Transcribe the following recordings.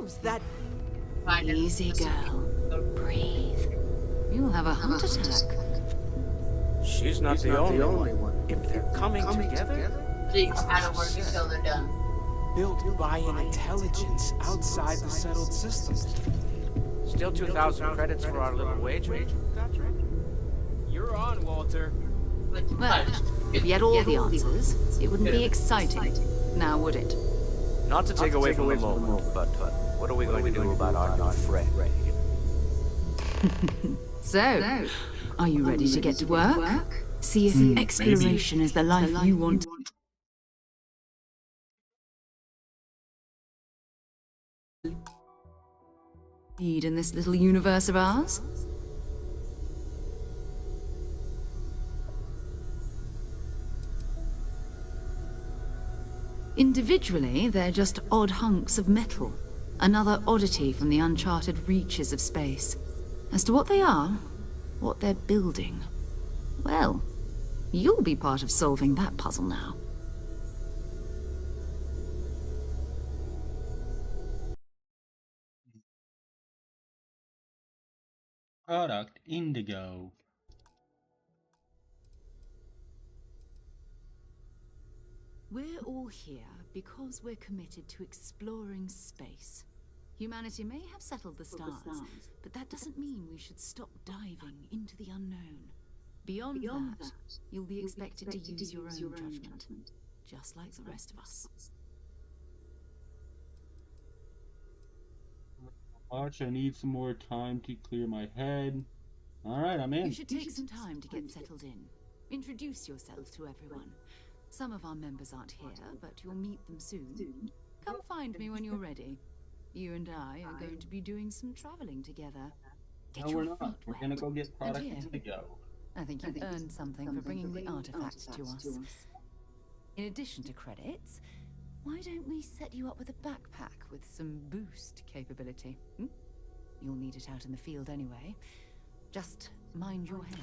proves that... Easy, girl. Breathe. You'll have a heart attack. She's not the only one. If they're coming together, Things out of work until they're done. Built by an intelligence outside the settled systems. still 2,000 credits for our little wager. You're on, Walter. Well, if you had all the answers, it wouldn't be exciting. Now, would it? Not to take away from the moment, but what are we going to do about our new friend? So, are you ready to get to work? See if exploration is the life you want. Lead in this little universe of ours? Individually, they're just odd hunks of metal, another oddity from the uncharted reaches of space. As to what they are, what they're building, well, you'll be part of solving that puzzle now. Product Indigo. We're all here because we're committed to exploring space. Humanity may have settled the stars, but that doesn't mean we should stop diving into the unknown. Beyond that, you'll be expected to use your own judgment, just like the rest of us. Watch, I need some more time to clear my head. Alright, I'm in. You should take some time to get settled in. Introduce yourself to everyone. Some of our members aren't here, but you'll meet them soon. Come find me when you're ready. You and I are going to be doing some traveling together. No, we're not. We're gonna go get Product here. Indigo. I think you've earned something for bringing the artifact to us. In addition to credits, why don't we set you up with a backpack with some boost capability? You'll need it out in the field anyway. Just mind your head.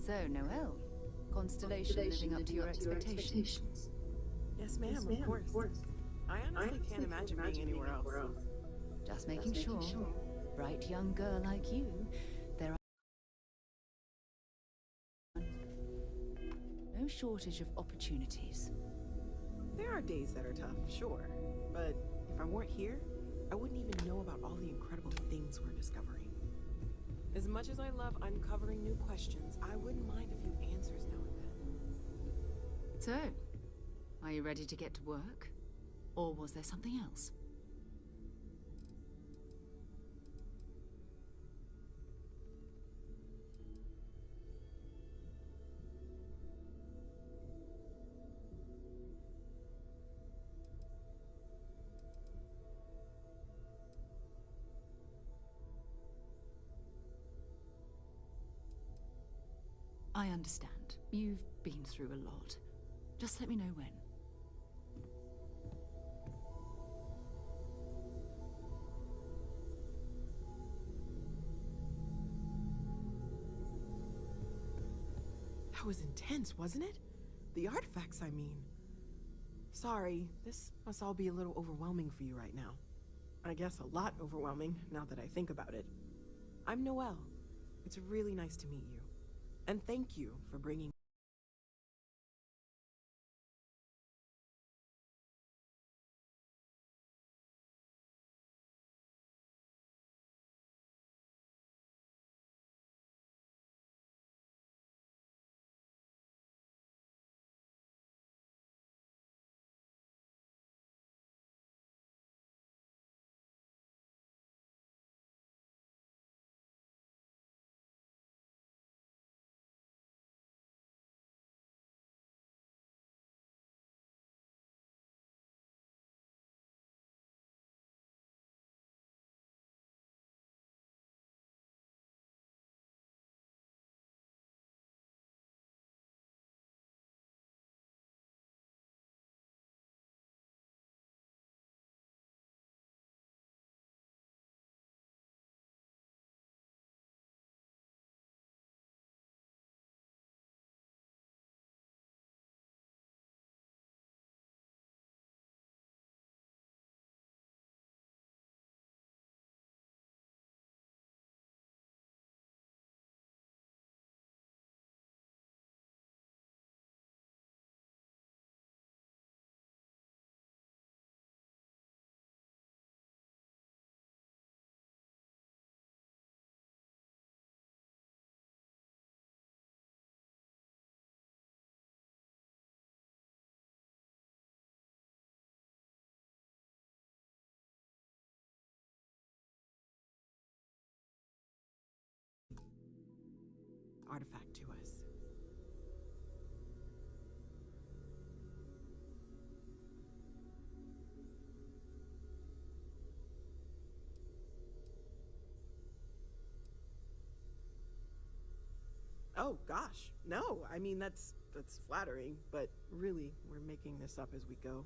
So, Noelle, Constellation living up to your expectations? Yes, ma'am, of course. I honestly can't imagine being anywhere else. Just making sure. Bright young girl like you, there are no shortage of opportunities. There are days that are tough, sure. But if I weren't here, I wouldn't even know about all the incredible things we're discovering. As much as I love uncovering new questions, I wouldn't mind a few answers now and then. So, are you ready to get to work? Or was there something else? I understand. You've been through a lot. Just let me know when. That was intense, wasn't it? The artifacts, I mean. Sorry, this must all be a little overwhelming for you right now. I guess a lot overwhelming, now that I think about it. I'm Noelle. It's really nice to meet you. And thank you for bringing artifact to us. Oh gosh, no, I mean that's flattering, but really, we're making this up as we go.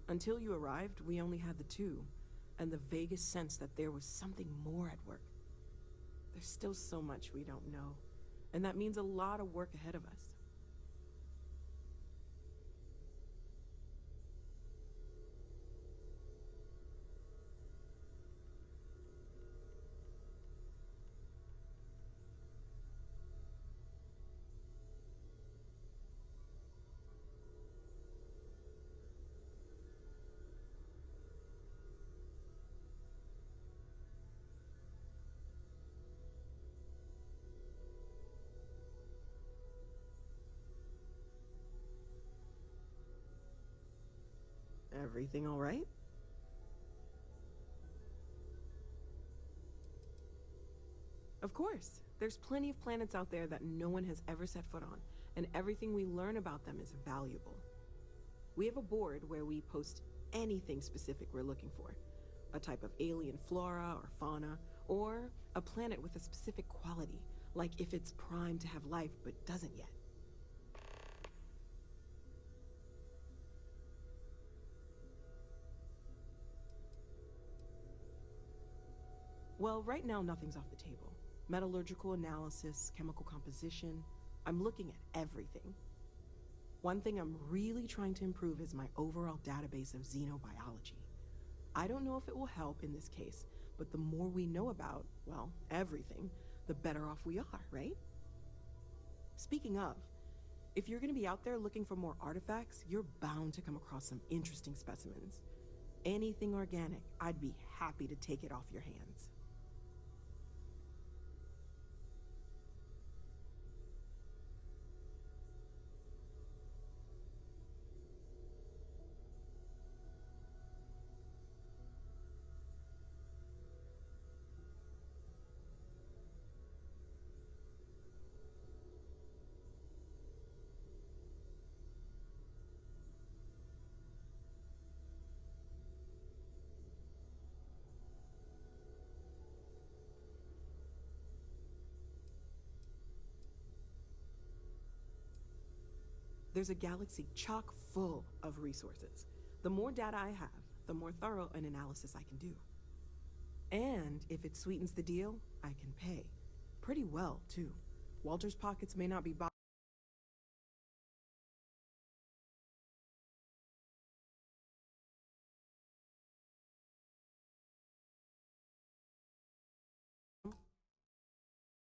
Until you arrived, we only had the two, and the vaguest sense that there was something more at work. There's still so much we don't know, and that means a lot of work ahead of us. Everything all right? Of course. There's plenty of planets out there that no one has ever set foot on, and everything we learn about them is valuable. We have a board where we post anything specific we're looking for. A type of alien flora or fauna, or a planet with a specific quality, like if it's primed to have life but doesn't yet. Well, right now nothing's off the table. Metallurgical analysis, chemical composition, I'm looking at everything. One thing I'm really trying to improve is my overall database of xenobiology. I don't know if it will help in this case, but the more we know about, well, everything, the better off we are, right? Speaking of, if you're gonna be out there looking for more artifacts, you're bound to come across some interesting specimens. Anything organic, I'd be happy to take it off your hands. There's a galaxy chock full of resources. The more data I have, the more thorough an analysis I can do. And if it sweetens the deal, I can pay. Pretty well, too. Walter's pockets may not be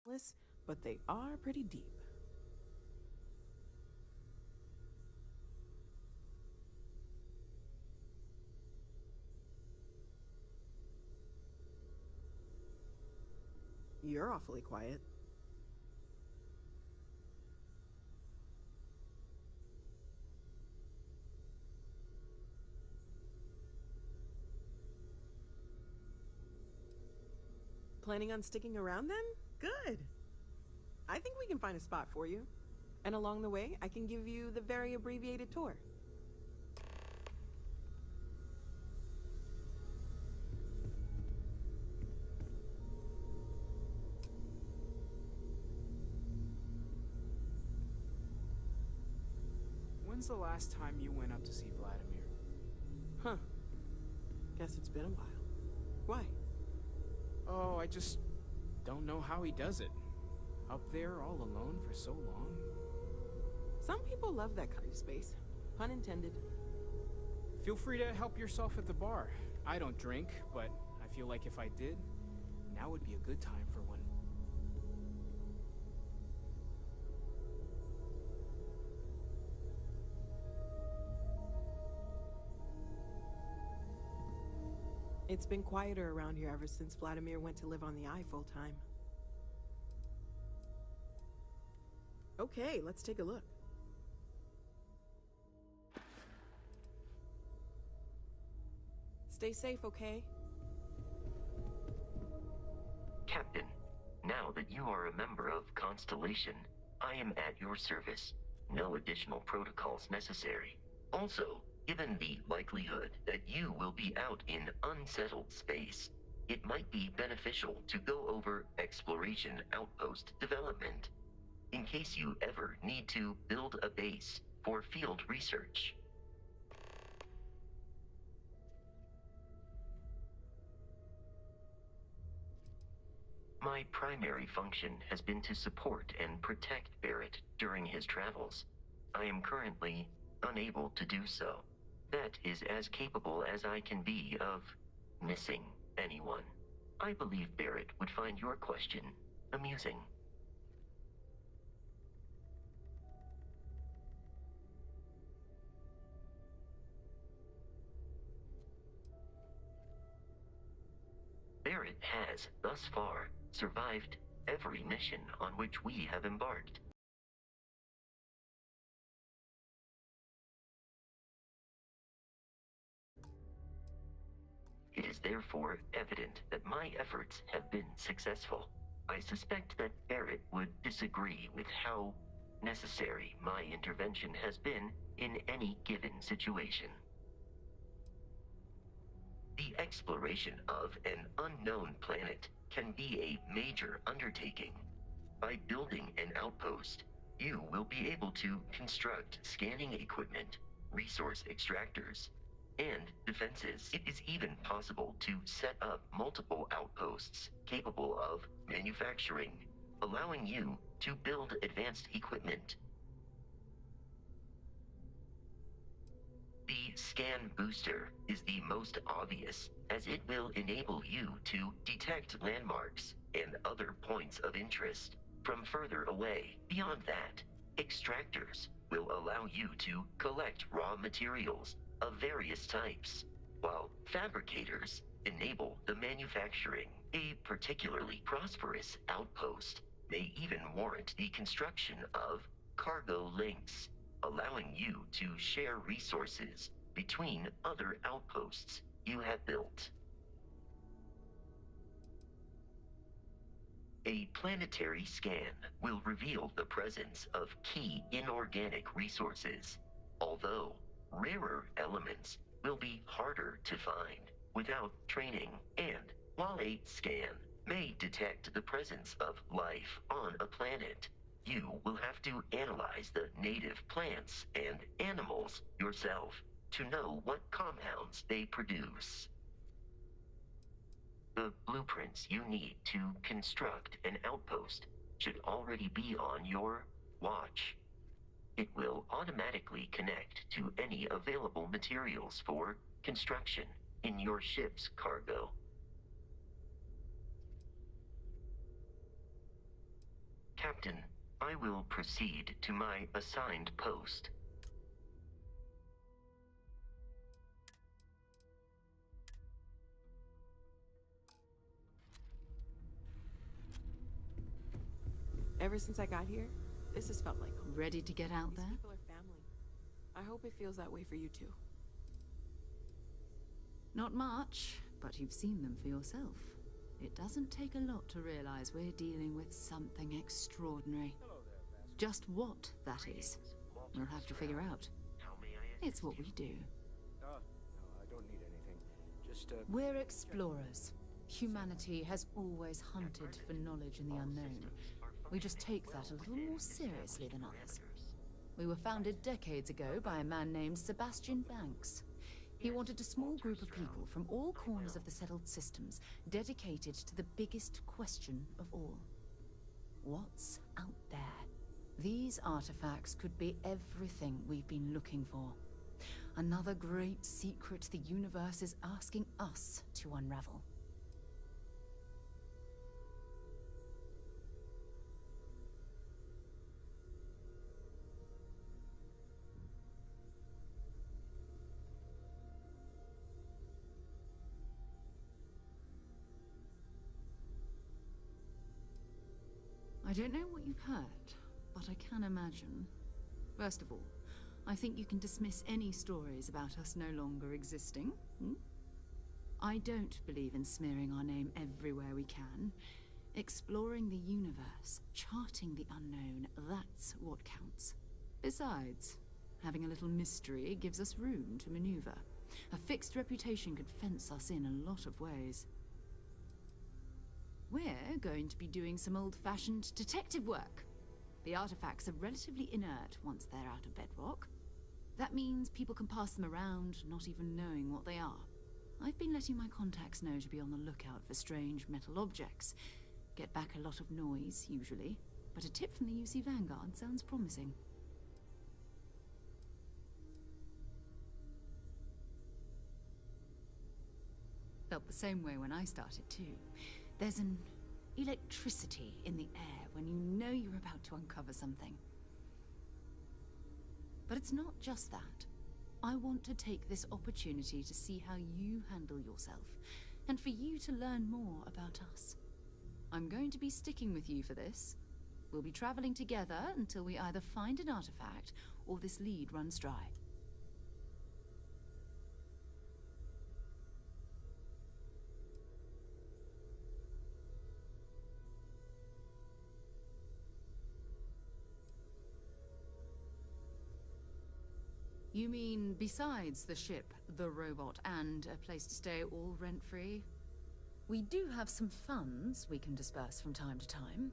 bottomless, but they are pretty deep. You're awfully quiet. Planning on sticking around then? Good. I think we can find a spot for you. And along the way, I can give you the very abbreviated tour. When's the last time you went up to see Vladimir? Huh. Guess it's been a while. Why? Oh, I just don't know how he does it. Up there all alone for so long. Some people love that kind of space. Pun intended. Feel free to help yourself at the bar. I don't drink, but I feel like if I did, now would be a good time for one. It's been quieter around here ever since Vladimir went to live on the Eye full time. Okay, let's take a look. Stay safe, okay? Captain, Now that you are a member of Constellation, I am at your service. No additional protocols necessary. Also, given the likelihood that you will be out in unsettled space, it might be beneficial to go over exploration outpost development, in case you ever need to build a base for field research. My primary function has been to support and protect Barrett during his travels. I am currently unable to do so. That is as capable as I can be of missing anyone. I believe Barrett would find your question amusing. Barrett has, thus far, survived every mission on which we have embarked. It is therefore evident that my efforts have been successful. I suspect that Barrett would disagree with how necessary my intervention has been in any given situation. The exploration of an unknown planet can be a major undertaking. By building an outpost, you will be able to construct scanning equipment, resource extractors, and defenses. It is even possible to set up multiple outposts capable of manufacturing, allowing you to build advanced equipment. The scan booster is the most obvious, as it will enable you to detect landmarks and other points of interest from further away. Beyond that, extractors will allow you to collect raw materials of various types, while fabricators enable the manufacturing. A particularly prosperous outpost may even warrant the construction of cargo links, allowing you to share resources between other outposts you have built. A planetary scan will reveal the presence of key inorganic resources, although rarer elements will be harder to find without training. And while a scan may detect the presence of life on a planet, you will have to analyze the native plants and animals yourself to know what compounds they produce. The blueprints you need to construct an outpost should already be on your watch. It will automatically connect to any available materials for construction in your ship's cargo. Captain, I will proceed to my assigned post. Ever since I got here, this has felt like home. Ready to get out These there? people are family. I hope it feels that way for you too. Not much, but you've seen them for yourself. It doesn't take a lot to realize we're dealing with something extraordinary. Just what that is, we'll have to figure out. It's what we do. No, I don't need anything. Just, We're explorers. Humanity has always hunted for knowledge in the unknown. We just take that a little more seriously than others. We were founded decades ago by a man named Sebastian Banks. He wanted a small group of people from all corners of the settled systems dedicated to the biggest question of all. What's out there? These artifacts could be everything we've been looking for. Another great secret the universe is asking us to unravel. I don't know what you've heard, but I can imagine. First of all, I think you can dismiss any stories about us no longer existing. I don't believe in smearing our name everywhere we can. Exploring the universe, charting the unknown, that's what counts. Besides, having a little mystery gives us room to maneuver. A fixed reputation could fence us in a lot of ways. We're going to be doing some old-fashioned detective work. The artifacts are relatively inert once they're out of bedrock. That means people can pass them around, not even knowing what they are. I've been letting my contacts know to be on the lookout for strange metal objects. Get back a lot of noise, usually, but a tip from the UC Vanguard sounds promising. Felt the same way when I started, too. There's an electricity in the air when you know you're about to uncover something. But it's not just that. I want to take this opportunity to see how you handle yourself, and for you to learn more about us. I'm going to be sticking with you for this. We'll be traveling together until we either find an artifact or this lead runs dry. You mean besides the ship, the robot, and a place to stay all rent-free? We do have some funds we can disperse from time to time.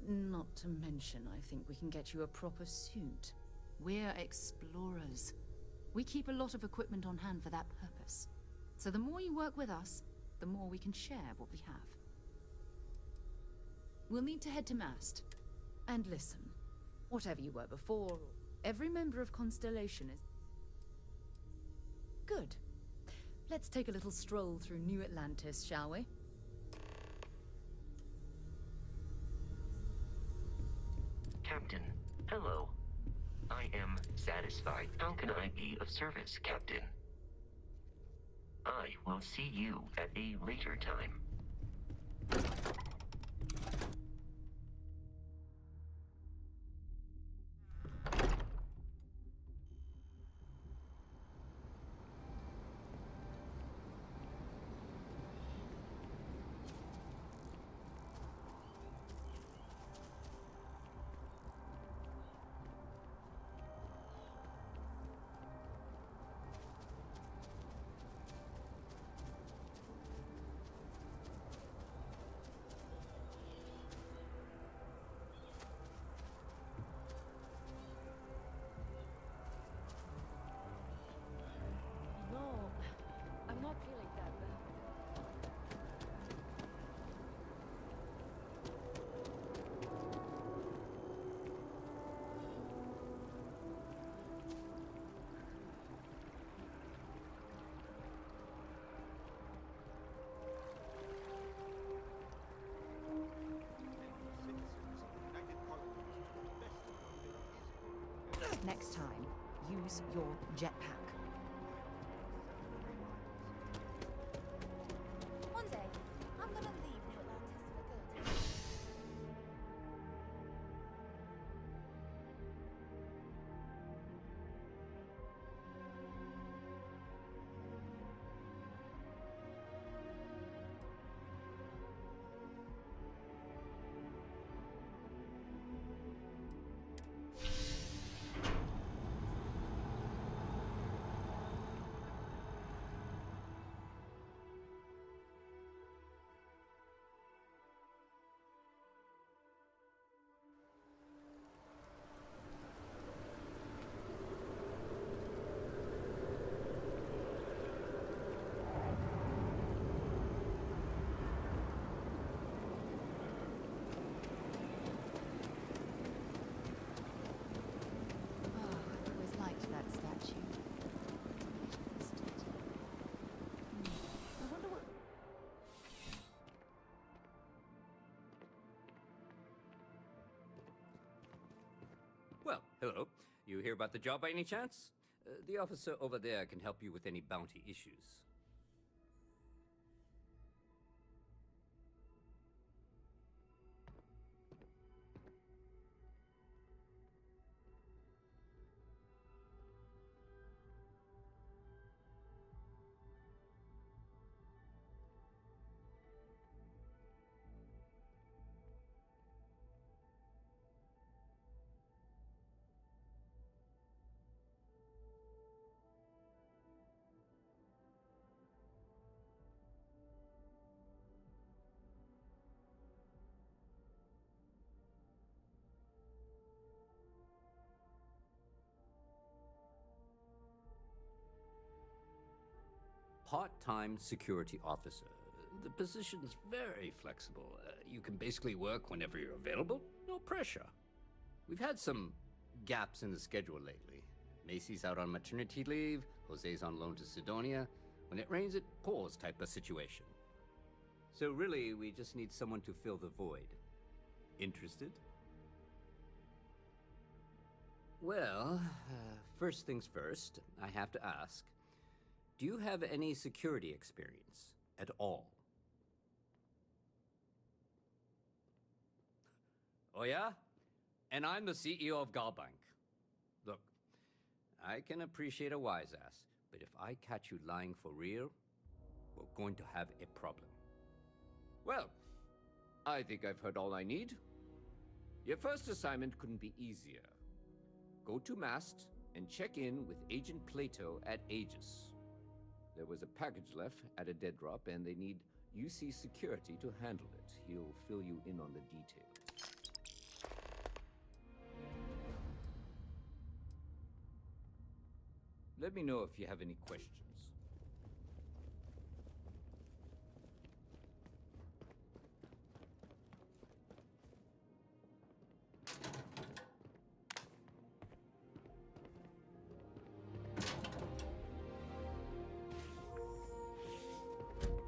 Not to mention, I think we can get you a proper suit. We're explorers. We keep a lot of equipment on hand for that purpose. So the more you work with us, the more we can share what we have. We'll need to head to Mast. And listen, whatever you were before, every member of Constellation is... Good. Let's take a little stroll through New Atlantis, shall we? Captain, hello. I am satisfied. How can I be of service, Captain? I will see you at a later time. I'm not feeling that well. Next time, use your jetpack. One day, I'm gonna leave New Atlantis for good. I always liked that statue. I wonder what... Well, hello. You hear about the job by any chance? The officer over there can help you with any bounty issues. part-time security officer. The position's very flexible. You can basically work whenever you're available. No pressure. We've had some gaps in the schedule lately. Macy's out on maternity leave, Jose's on loan to Sidonia. When it rains, it pours type of situation. So really, we just need someone to fill the void. Interested? Well, first things first, I have to ask, do you have any security experience at all? Oh yeah? And I'm the CEO of Galbank. Look, I can appreciate a wise ass, but if I catch you lying for real, we're going to have a problem. Well, I think I've heard all I need. Your first assignment couldn't be easier. Go to Mast and check in with Agent Plato at Aegis. There was a package left at a dead drop, and they need UC security to handle it. He'll fill you in on the details. Let me know if you have any questions.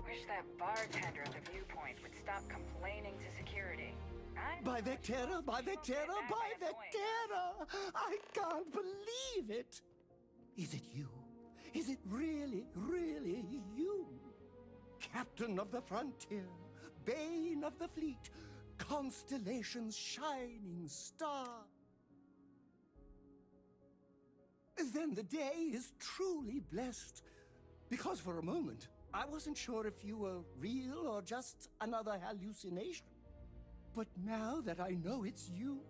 Wish that bartender at the Viewpoint would stop complaining to security. By Vectera, by Vectera, by Vectera! I can't believe it! Is it you? Is it really, really you? Captain of the frontier, bane of the fleet, constellation's shining star. Then the day is truly blessed. Because for a moment, I wasn't sure if you were real or just another hallucination. But now that I know it's you,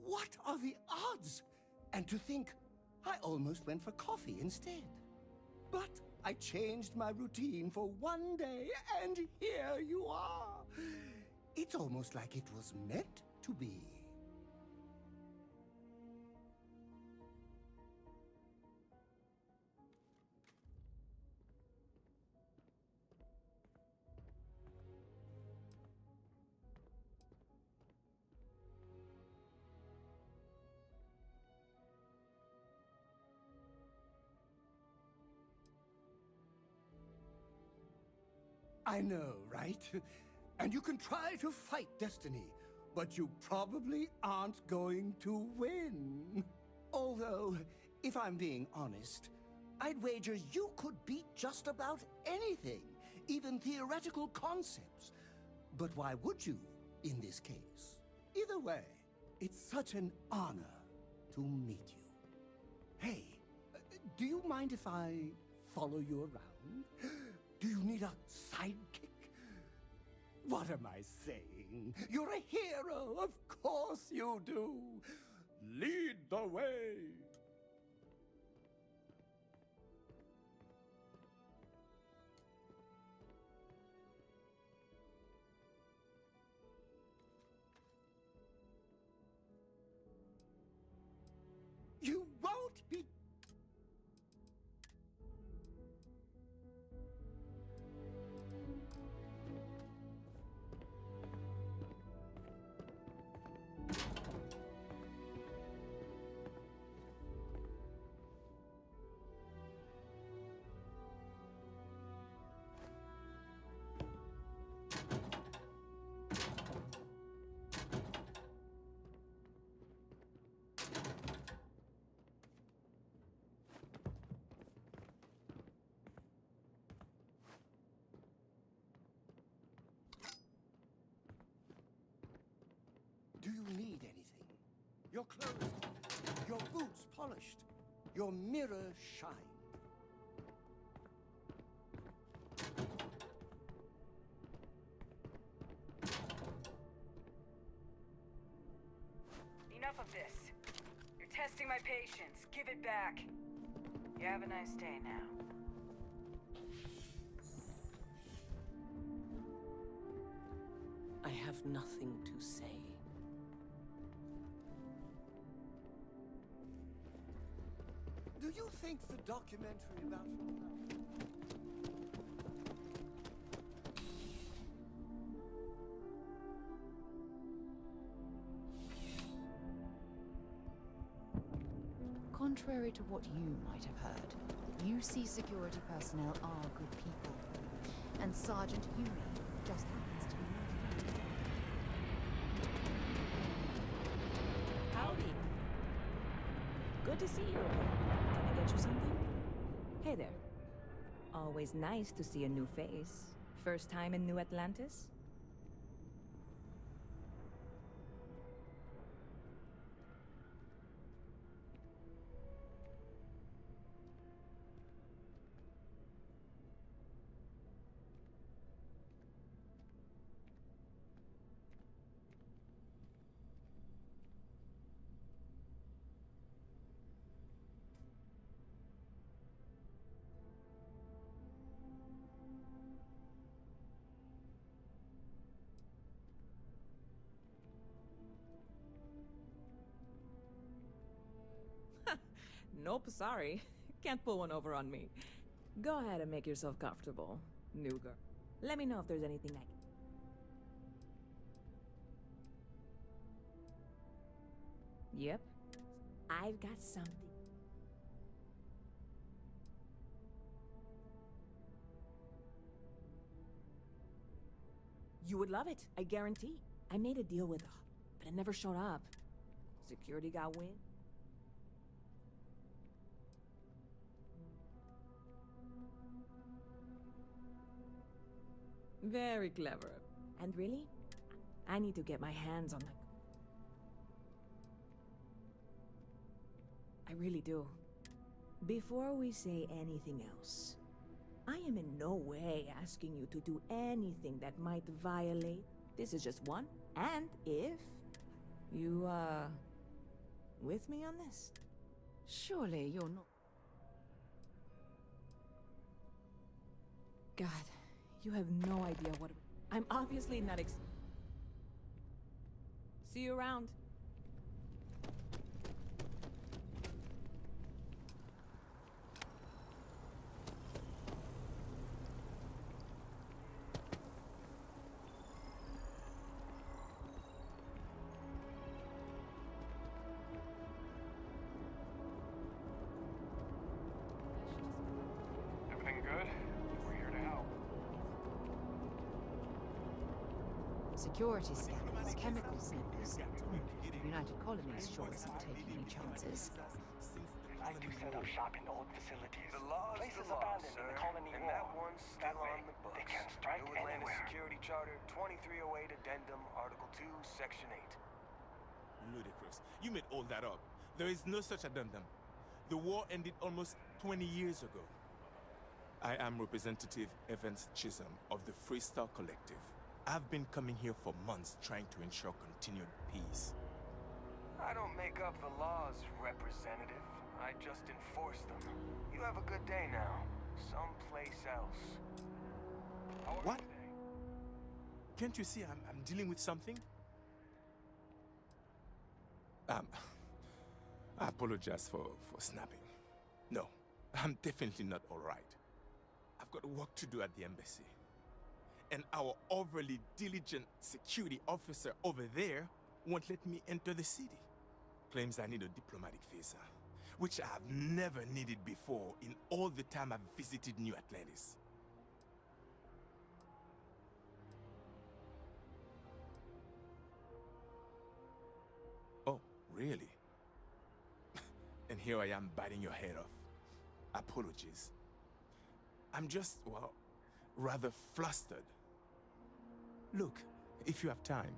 what are the odds? And to think, I almost went for coffee instead. But I changed my routine for one day, and here you are. It's almost like it was meant to be. I know, right? And you can try to fight destiny, but you probably aren't going to win. Although, if I'm being honest, I'd wager you could beat just about anything, even theoretical concepts. But why would you, in this case? Either way, it's such an honor to meet you. Hey, do you mind if I follow you around? Do you need a sidekick? What am I saying? You're a hero, of course you do. Lead the way. You won't be... Do you need anything? Your clothes, your boots polished, your mirror shine. Enough of this. You're testing my patience. Give it back. You have a nice day now. I have nothing to say. Do you think the documentary about your life... Contrary to what you might have heard, UC security personnel are good people. And Sergeant Yumi just happens to be my friend. Howdy. Good to see you again. Can I get you something? Hey there. Always nice to see a new face. First time in New Atlantis? Nope, sorry. Can't pull one over on me. Go ahead and make yourself comfortable, new girl. Let me know if there's anything I can... Yep. I've got something. You would love it, I guarantee. I made a deal with her, but it never showed up. Security got wind. Very clever. And really, I need to get my hands on that. I really do. Before we say anything else, I am in no way asking you to do anything that might violate. This is just one. And if you, with me on this? Surely you're not. God, you have no idea what... I'm obviously not See you around. Everything good? We're here to help. Security scanners, chemical sniffers. United Colonies sure isn't taking any chances. I do set up shop in old facilities. The law's Places the law, abandoned sir. in the colony And war. that one's That still way, on the books. they can't strike New Atlantis anywhere. Security Charter 2308 Addendum, Article 2, Section 8. Ludicrous. You made all that up. There is no such addendum. The war ended almost 20 years ago. I am Representative Evans Chisholm of the Freestar Collective. I've been coming here for months trying to ensure continued peace. I don't make up the laws, Representative. I just enforce them. You have a good day now. Someplace else. What? Can't you see I'm dealing with something? I apologize for snapping. No, I'm definitely not all right. I've got work to do at the embassy. And our overly diligent security officer over there won't let me enter the city. Claims I need a diplomatic visa, which I have never needed before in all the time I've visited New Atlantis. Oh, really? And here I am biting your head off. Apologies. I'm just, well, rather flustered. Look, if you have time,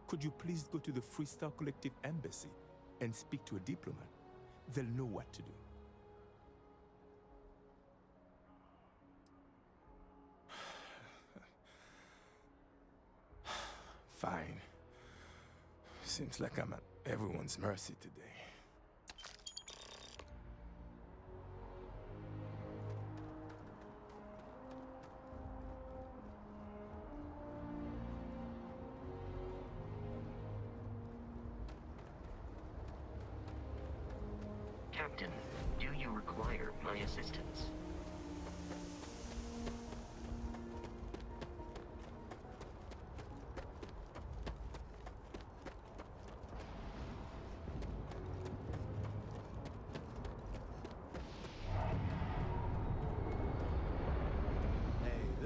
could you please go to the Freestar Collective Embassy and speak to a diplomat? They'll know what to do. Fine. Seems like I'm at everyone's mercy today. Captain, do you require my assistance?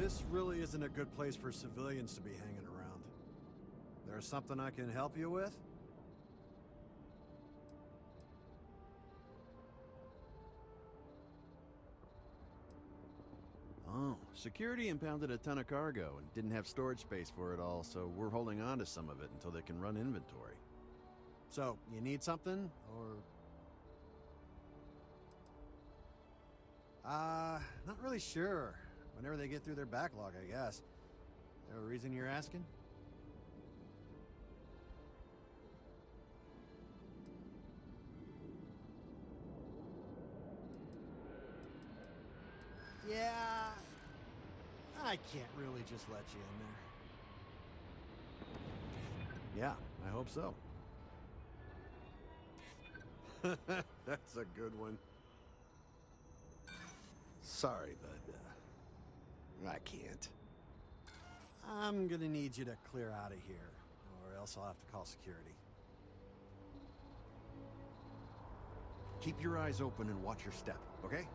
This really isn't a good place for civilians to be hanging around. There's something I can help you with? Oh, security impounded a ton of cargo and didn't have storage space for it all, so we're holding on to some of it until they can run inventory. So, you need something, or...? Not really sure. Whenever they get through their backlog, I guess. Is there a reason you're asking? Yeah... I can't really just let you in there. Yeah, I hope so. That's a good one. Sorry, but, I can't. I'm gonna need you to clear out of here, or else I'll have to call security. Keep your eyes open and watch your step, okay?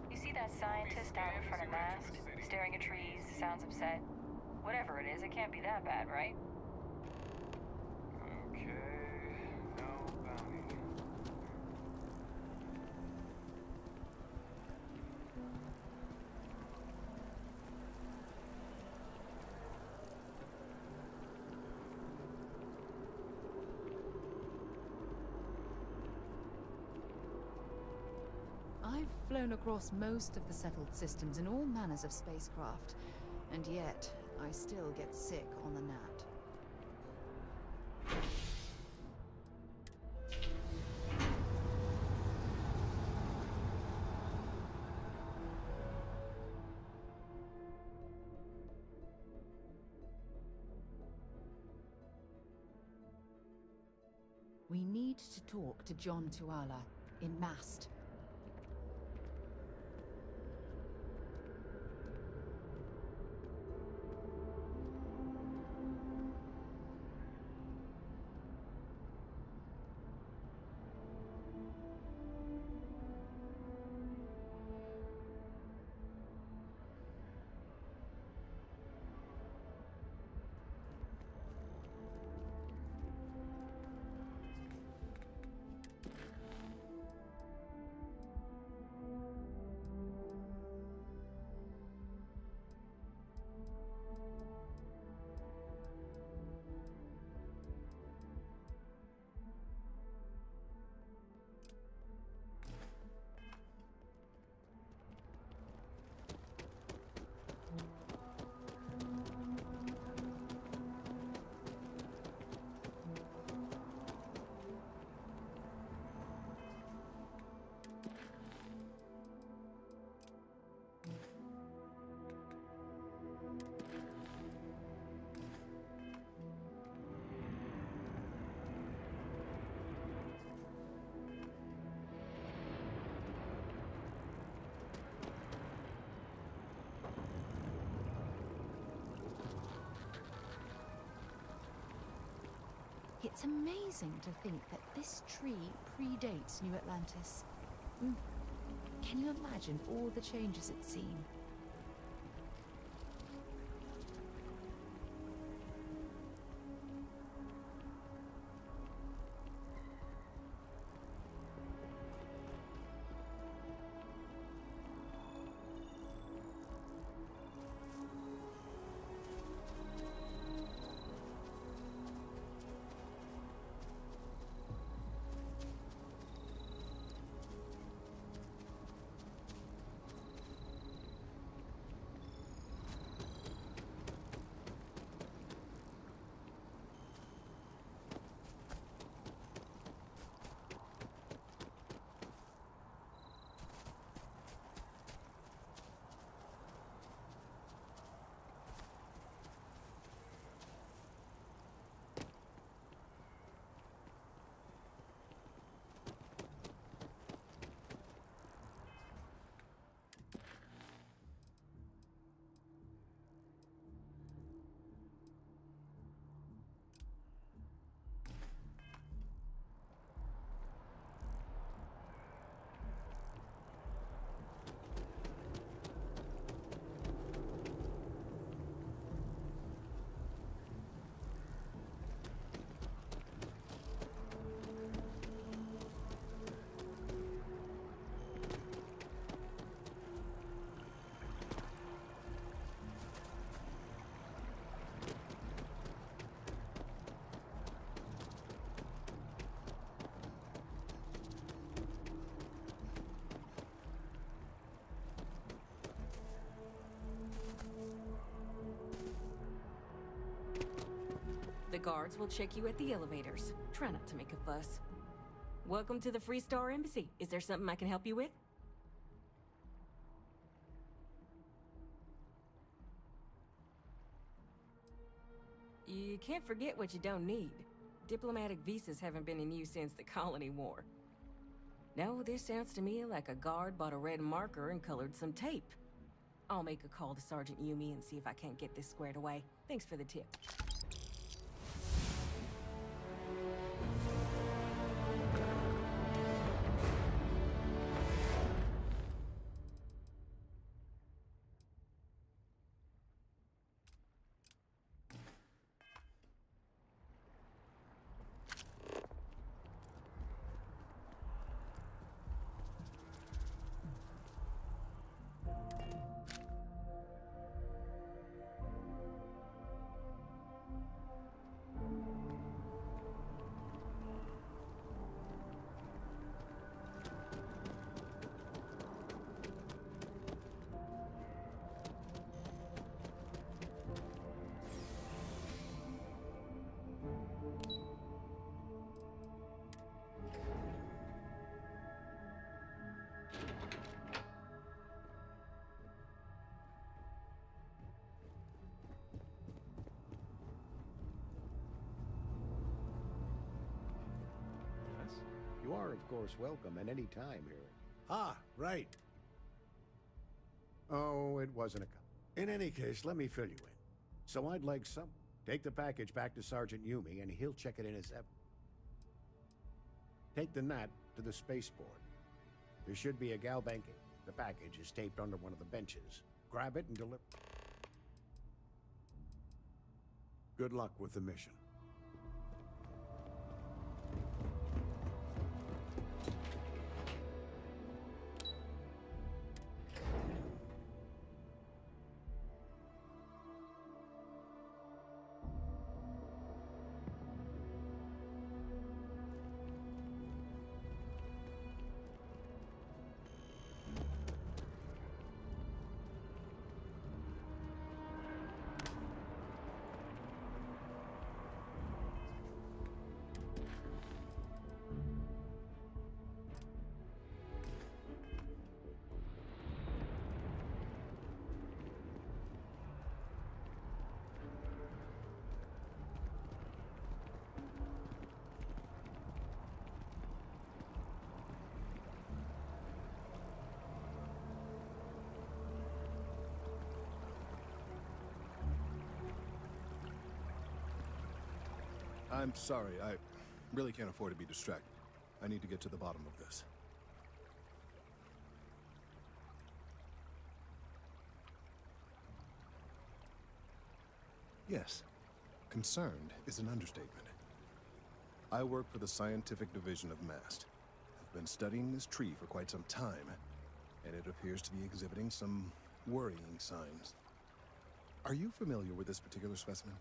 You see that scientist down in front of Mast? Staring at trees, sounds upset. Whatever it is, it can't be that bad, right? Okay, no bounty. I've flown across most of the settled systems in all manners of spacecraft, and yet I still get sick on the gnat. We need to talk to John Tuala in Mast. It's amazing to think that this tree predates New Atlantis. Can you imagine all the changes it's seen? Guards will check you at the elevators. Try not to make a fuss. Welcome to the Free Star Embassy. Is there something I can help you with? You can't forget what you don't need. Diplomatic visas haven't been in use since the Colony War. No, this sounds to me like a guard bought a red marker and colored some tape. I'll make a call to Sergeant Yumi and see if I can't get this squared away. Thanks for the tip. You are, of course, welcome at any time here. Ah, right. Oh, it wasn't a cup. In any case, let me fill you in. So I'd like some. Take the package back to Sergeant Yumi, and he'll check it in his... Take the gnat to the spaceport. There should be a gal banking. The package is taped under one of the benches. Grab it and deliver. Good luck with the mission. I'm sorry, I really can't afford to be distracted. I need to get to the bottom of this. Yes, concerned is an understatement. I work for the scientific division of MAST. I've been studying this tree for quite some time, and it appears to be exhibiting some worrying signs. Are you familiar with this particular specimen?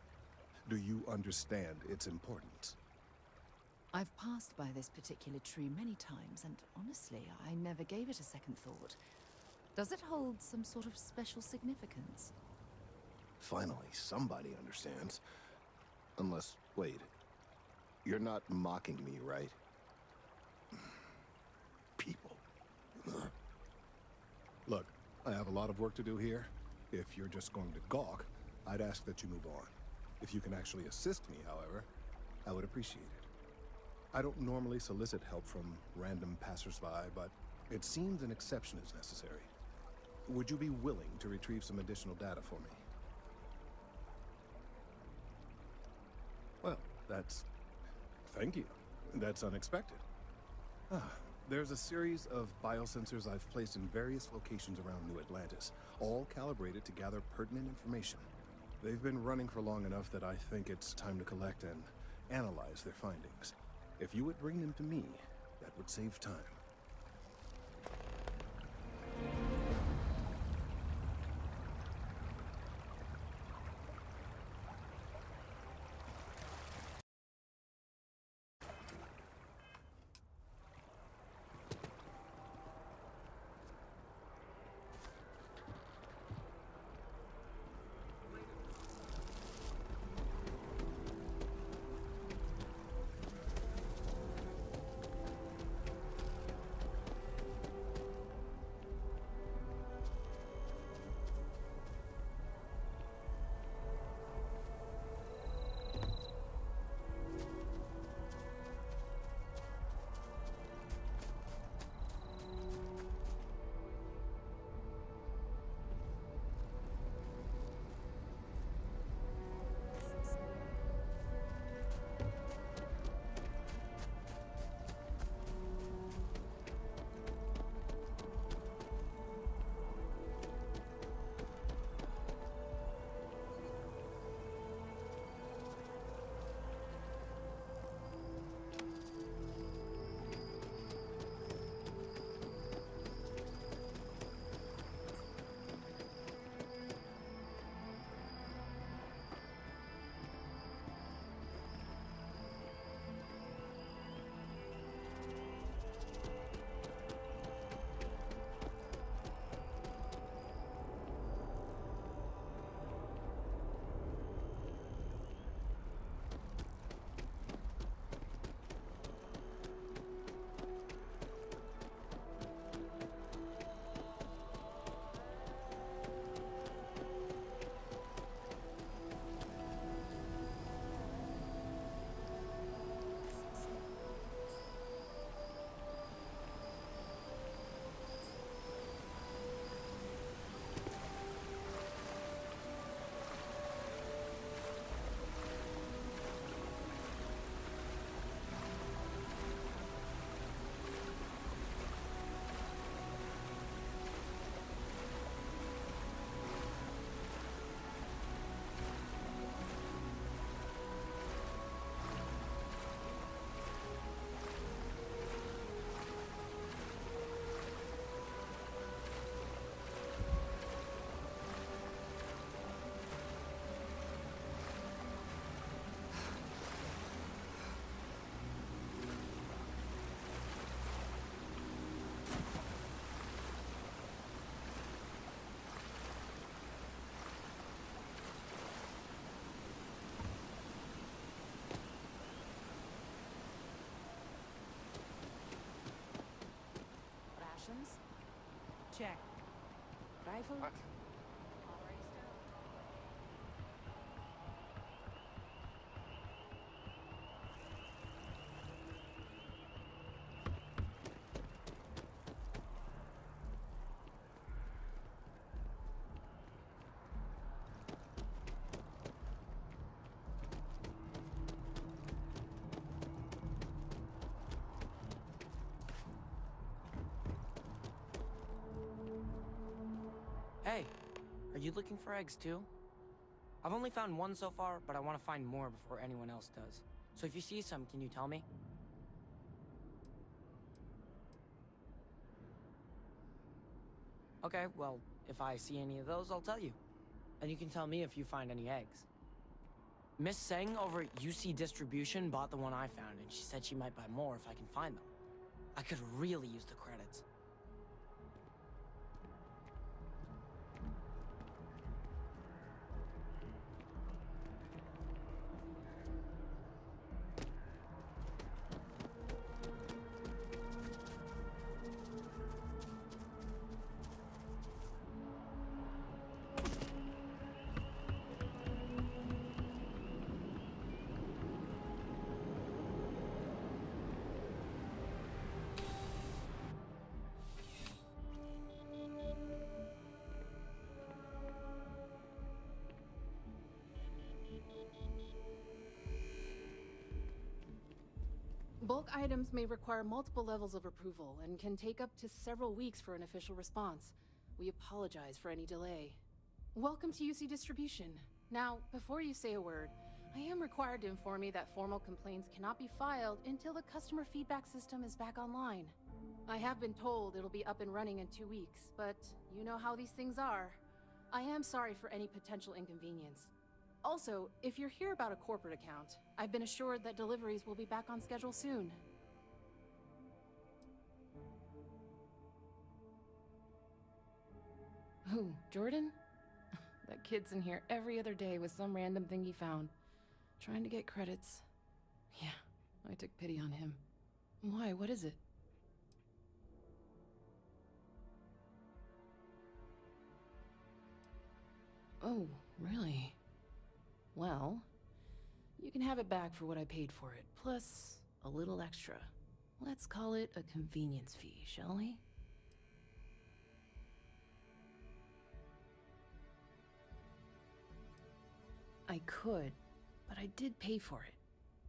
Do you understand its importance? I've passed by this particular tree many times, and honestly, I never gave it a second thought. Does it hold some sort of special significance? Finally, somebody understands. Unless, wait. You're not mocking me, right? People. Look, I have a lot of work to do here. If you're just going to gawk, I'd ask that you move on. If you can actually assist me, however, I would appreciate it. I don't normally solicit help from random passersby, but it seems an exception is necessary. Would you be willing to retrieve some additional data for me? Well, thank you. That's unexpected. There's a series of biosensors I've placed in various locations around New Atlantis, all calibrated to gather pertinent information. They've been running for long enough that I think it's time to collect and analyze their findings. If you would bring them to me, that would save time. check. Rifle? What? Already stowed. Hey, are you looking for eggs too? I've only found one so far, but I want to find more before anyone else does. So if you see some, can you tell me? Okay, well, if I see any of those, I'll tell you. And you can tell me if you find any eggs. Miss Seng over at UC Distribution bought the one I found, and she said she might buy more if I can find them. I could really use the credits. Bulk items may require multiple levels of approval and can take up to several weeks for an official response. We apologize for any delay. Welcome to UC Distribution. Now, before you say a word, I am required to inform you that formal complaints cannot be filed until the customer feedback system is back online. I have been told it'll be up and running in 2 weeks, but you know how these things are. I am sorry for any potential inconvenience. Also, if you're here about a corporate account, I've been assured that deliveries will be back on schedule soon. Who, Jordan? That kid's in here every other day with some random thing he found. Trying to get credits. Yeah, I took pity on him. Why, what is it? Oh, really? Well, you can have it back for what I paid for it, plus a little extra. Let's call it a convenience fee, shall we? I could, but I did pay for it.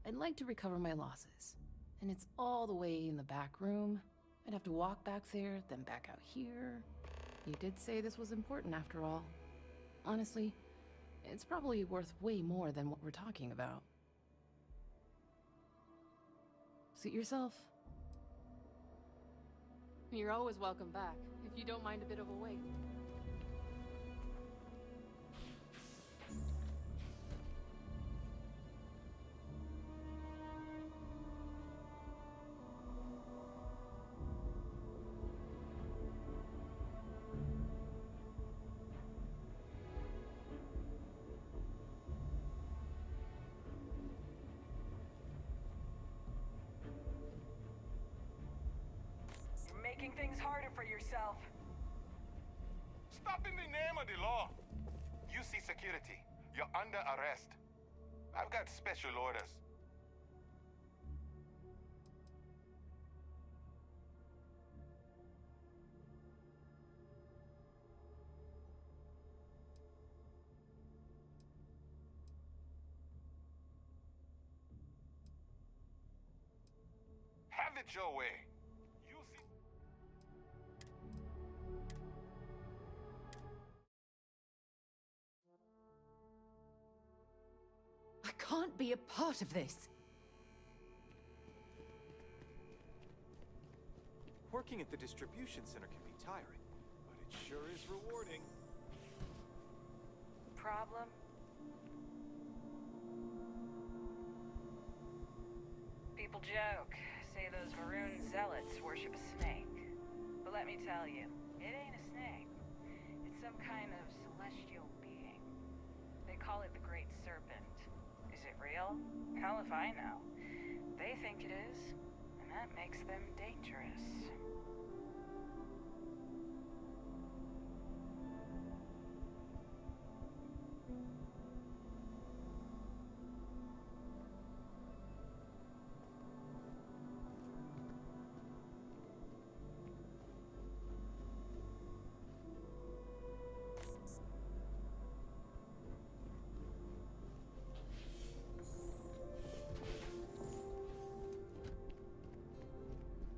I'd like to recover my losses. And it's all the way in the back room. I'd have to walk back there, then back out here. You did say this was important after all. Honestly, it's probably worth way more than what we're talking about. Suit yourself. You're always welcome back, if you don't mind a bit of a wait. Making things harder for yourself. Stop in the name of the law. UC Security, you're under arrest. I've got special orders. Have it your way. I can't be a part of this. Working at the distribution center can be tiring, but it sure is rewarding. Problem? People joke, say those maroon zealots worship a snake. But let me tell you, it ain't a snake. It's some kind of celestial being. They call it the Great Serpent. Is it real? Hell if I know. They think it is, and that makes them dangerous.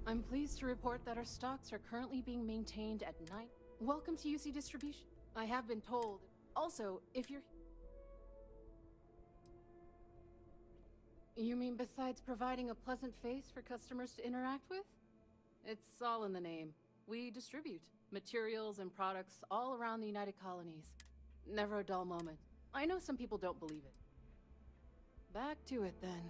I'm pleased to report that our stocks are currently being maintained at night. Welcome to UC Distribution. I have been told. Also, if you're... You mean besides providing a pleasant face for customers to interact with? It's all in the name. We distribute materials and products all around the United Colonies. Never a dull moment. I know some people don't believe it. Back to it then.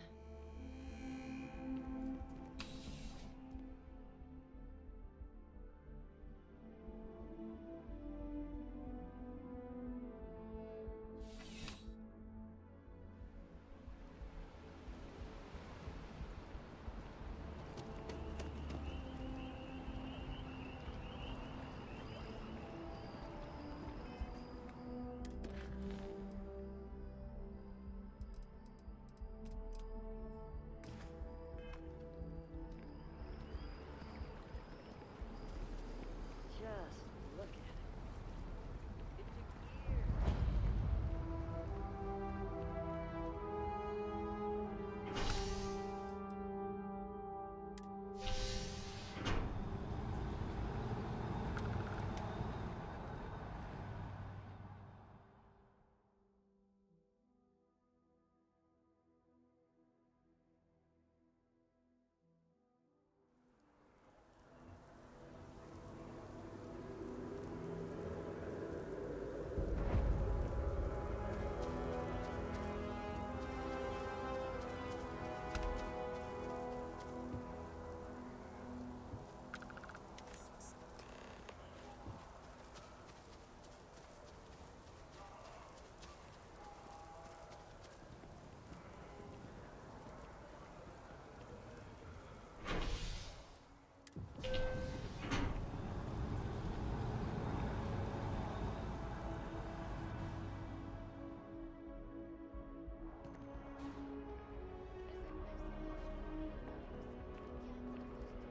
Just look at it. It took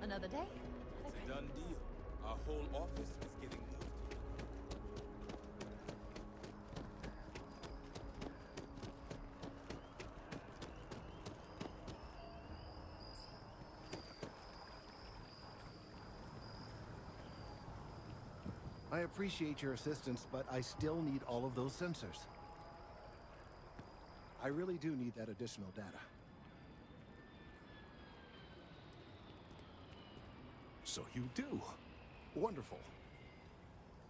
another day. It's a done deal. Our whole office is getting moved. I appreciate your assistance, but I still need all of those sensors. I really do need that additional data. So you do. Wonderful.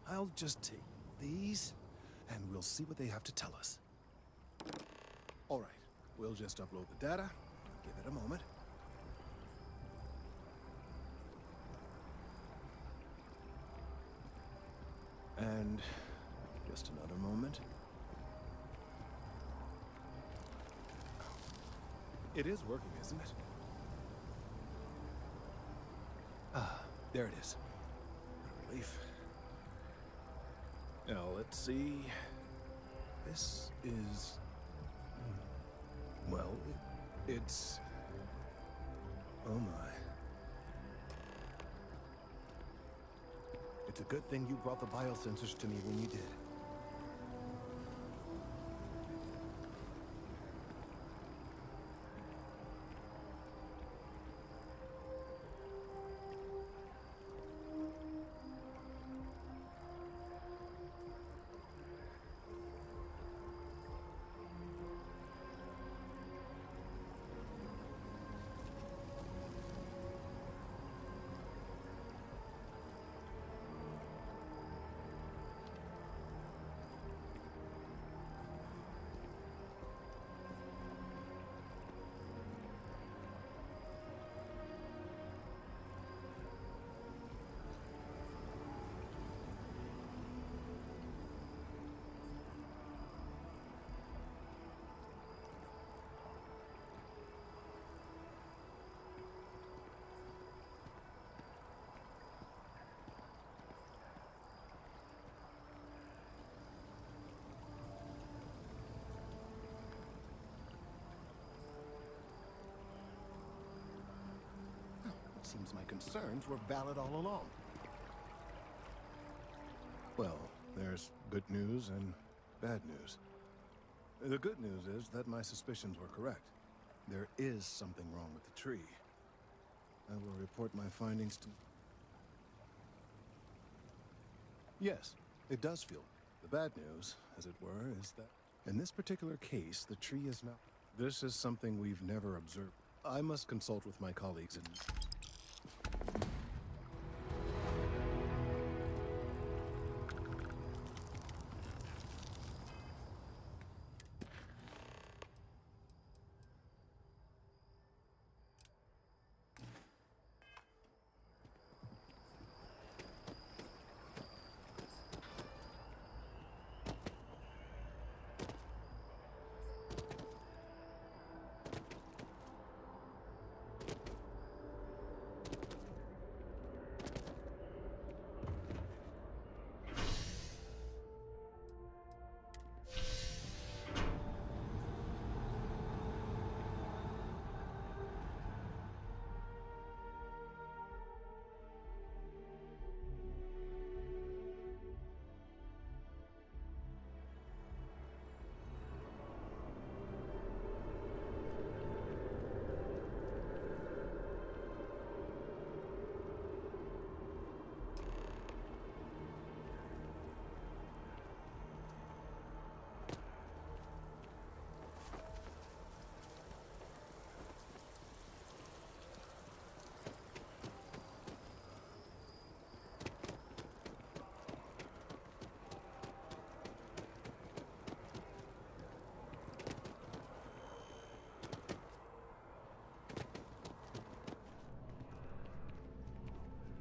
I'll just take these, and we'll see what they have to tell us. All right, we'll just upload the data. Give it a moment. And just another moment. It is working, isn't it? Ah, there it is. Relief. Now, let's see. This is... Well, it's... Oh my. It's a good thing you brought the biosensors to me when you did. It seems my concerns were valid all along. Well, there's good news and bad news. The good news is that my suspicions were correct. There is something wrong with the tree. I will report my findings to... Yes, it does feel. The bad news, as it were, is that in this particular case, the tree is not... This is something we've never observed. I must consult with my colleagues and...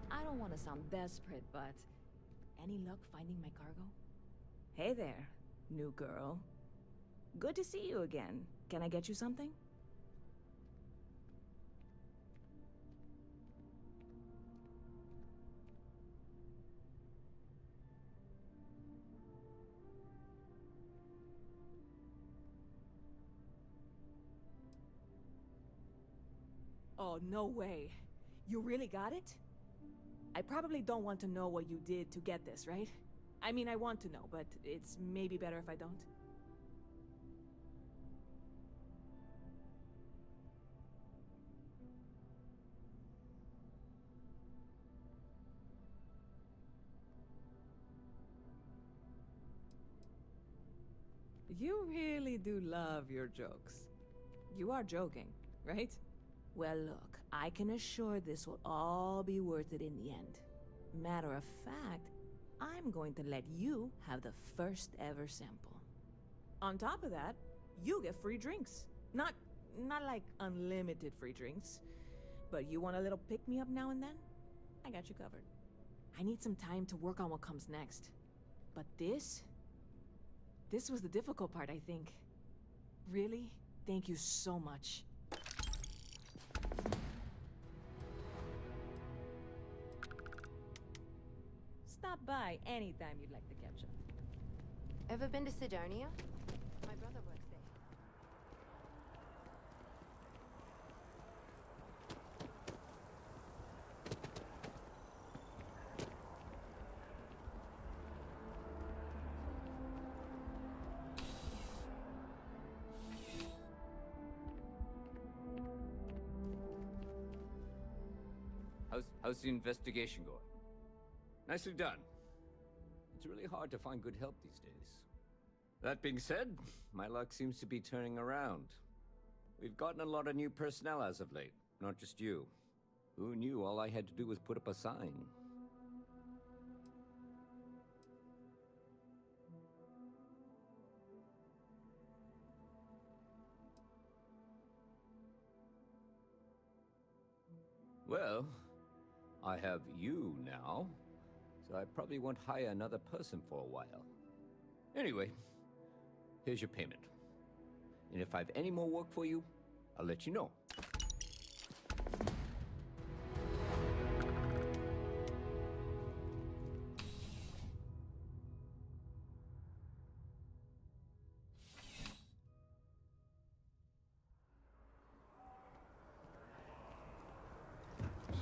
I don't want to sound desperate, but any luck finding my cargo? Hey there, new girl. Good to see you again. Can I get you something? Oh, no way. You really got it? I probably don't want to know what you did to get this, right? I mean, I want to know, but it's maybe better if I don't. You really do love your jokes. You are joking, right? Well, look, I can assure this will all be worth it in the end. Matter of fact, I'm going to let you have the first ever sample. On top of that, you get free drinks. Not like unlimited free drinks, but you want a little pick-me-up now and then? I got you covered. I need some time to work on what comes next. But this was the difficult part, I think. Really, thank you so much. Stop by anytime you'd like to catch up. Ever been to Sidonia? My brother works there. How's the investigation going? Nicely done. It's really hard to find good help these days. That being said, my luck seems to be turning around. We've gotten a lot of new personnel as of late, not just you. Who knew all I had to do was put up a sign? Well, I have you now, so I probably won't hire another person for a while. Anyway, here's your payment. And if I have any more work for you, I'll let you know.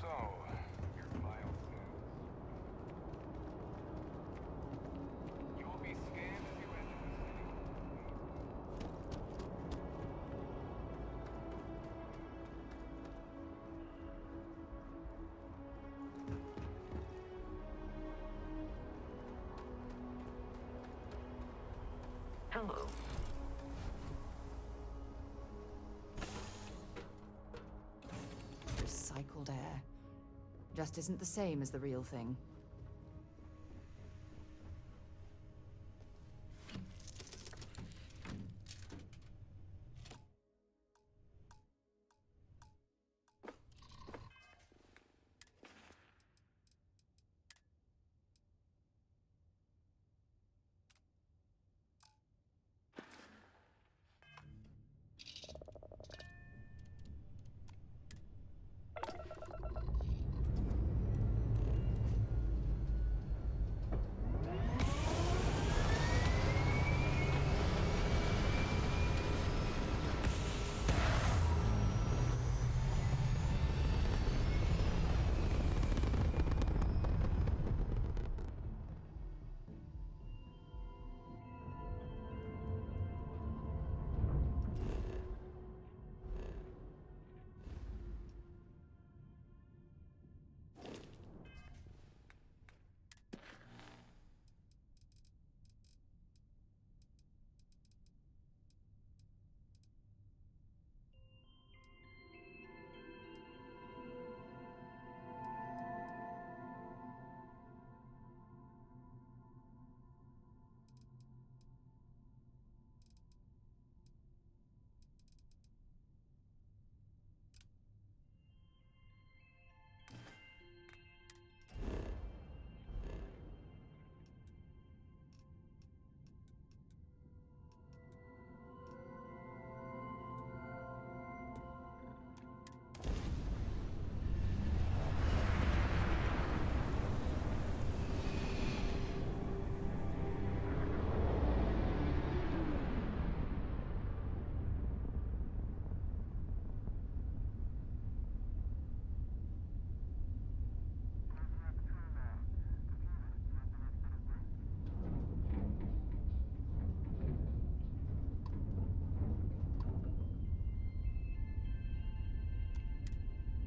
So, your file says you will be scanned as you enter the city. Hello. Recycled air. Just isn't the same as the real thing.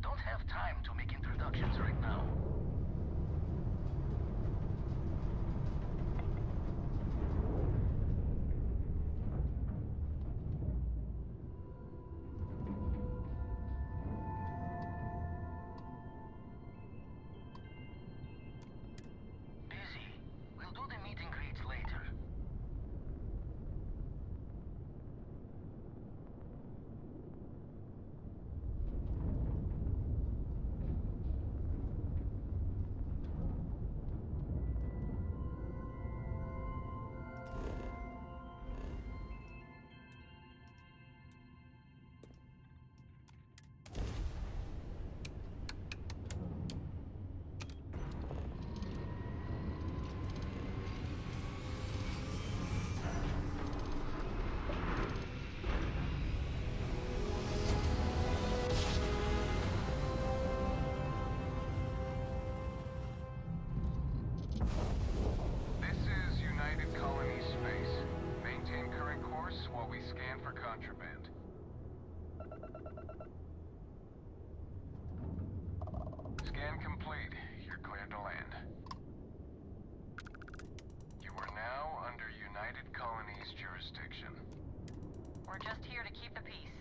Don't have time to make introductions right now. Busy. We'll do the meet and greets later. This is United Colony Space. Maintain current course while we scan for contraband. Scan complete. You're cleared to land. You are now under United Colony's jurisdiction. We're just here to keep the peace.